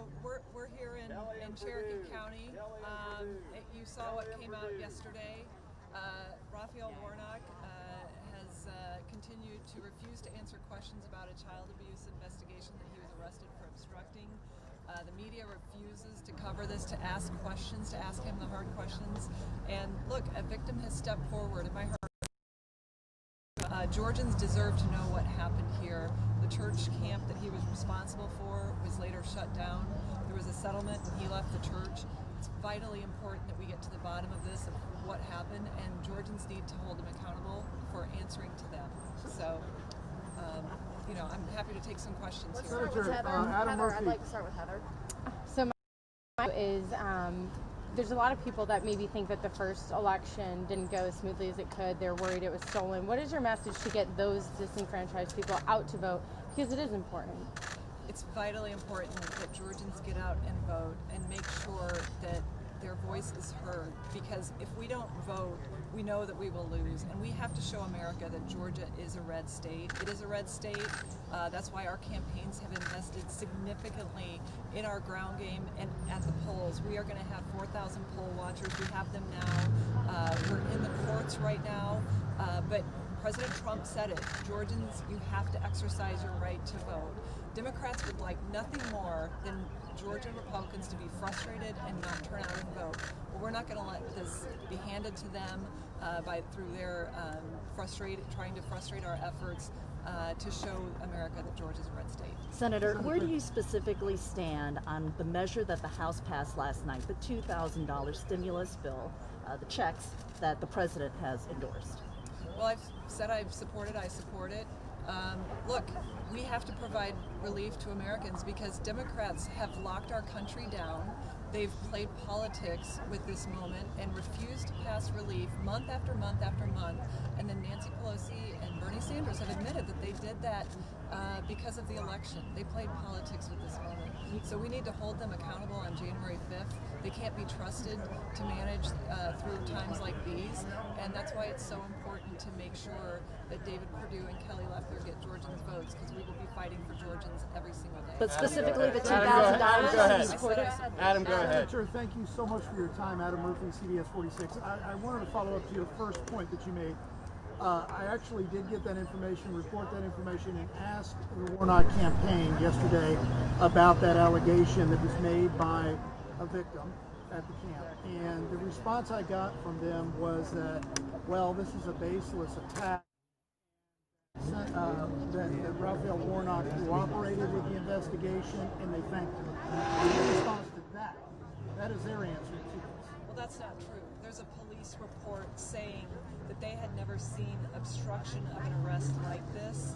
So we're here in Cherokee County. You saw what came out yesterday. Raphael Warnock has continued to refuse to answer questions about a child abuse investigation that he was arrested for obstructing. The media refuses to cover this, to ask questions, to ask him the hard questions. And look, a victim has stepped forward. If I heard Georgians deserve to know what happened here. The church camp that he was responsible for was later shut down. There was a settlement and he left the church. It's vitally important that we get to the bottom of this, of what happened, and Georgians need to hold him accountable for answering to them. So, I'm happy to take some questions here. Start with Heather. I'd like to start with Heather. So my is there's a lot of people that maybe think that the first election didn't go as smoothly as it could. They're worried it was stolen. What is your message to get those disenfranchised people out to vote? Because it is important. It's vitally important that Georgians get out and vote and make sure that their voice is heard, because if we don't vote, we know that we will lose, and we have to show America that Georgia is a red state. It is a red state. That's why our campaigns have invested significantly in our ground game and at the polls. We are going to have 4,000 poll watchers. We have them now. We're in the courts right now, but President Trump said it. Georgians, you have to exercise your right to vote. Democrats would like nothing more than Georgia Republicans to be frustrated and not turn out and vote. But we're not going to let this be handed to them through their trying to frustrate our efforts to show America that Georgia's a red state. Senator, where do you specifically stand on the measure that the House passed last night, the $2,000 stimulus bill, the checks that the president has endorsed? Well, I've said I support it. Look, we have to provide relief to Americans because Democrats have locked our country down. They've played politics with this moment and refused to pass relief month after month after month. And then Nancy Pelosi and Bernie Sanders have admitted that they did that because of the election. They played politics with this moment. So we need to hold them accountable on January 5th. They can't be trusted to manage through times like these. And that's why it's so important to make sure that David Perdue and Kelly Loeffler get Georgians' votes, because we will be fighting for Georgians every single day. But specifically the $2,000. Adam, go ahead. Senator, thank you so much for your time. Adam Murphy, CBS 46. I wanted to follow up to your first point that you made. I actually did get that information, report that information, and asked the Warnock campaign yesterday about that allegation that was made by a victim at the camp. And the response I got from them was that, well, this is a baseless attack. That Raphael Warnock cooperated with the investigation, and they thanked him. In response to that, that is their answer to this. Well, that's not true. There's a police report saying that they had never seen obstruction of an arrest like this.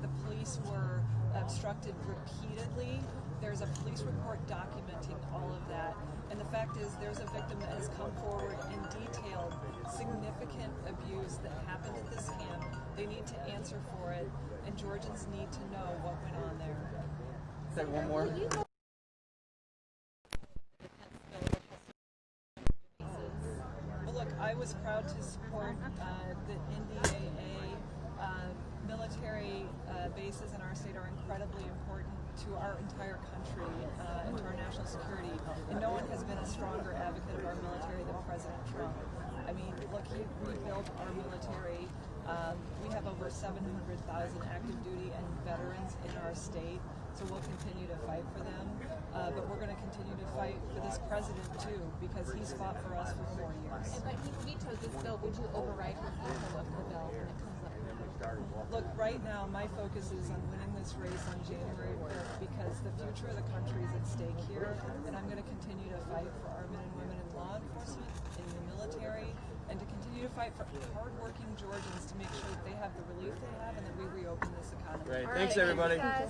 The police were obstructed repeatedly. There's a police report documenting all of that. And the fact is, there's a victim that has come forward and detailed significant abuse that happened at this camp. They need to answer for it, and Georgians need to know what went on there. Say one more. Well, look, I was proud to support the NDAA. Military bases in our state are incredibly important to our entire country and to our national security. And no one has been a stronger advocate of our military than President Trump. I mean, look, he rebuilt our military. We have over 700,000 active duty and veterans in our state, so we'll continue to fight for them. But we're going to continue to fight for this president, too, because he's fought for us for 4 years. But he vetoed this bill. Would you override his veto of the bill when it comes up? Look, right now, my focus is on winning this race on January 5th because the future of the country is at stake here, and I'm going to continue to fight for our men and women in law enforcement, in the military, and to continue to fight for hardworking Georgians to make sure that they have the relief they have and that we reopen this economy. Great. Thanks, everybody. Thank you.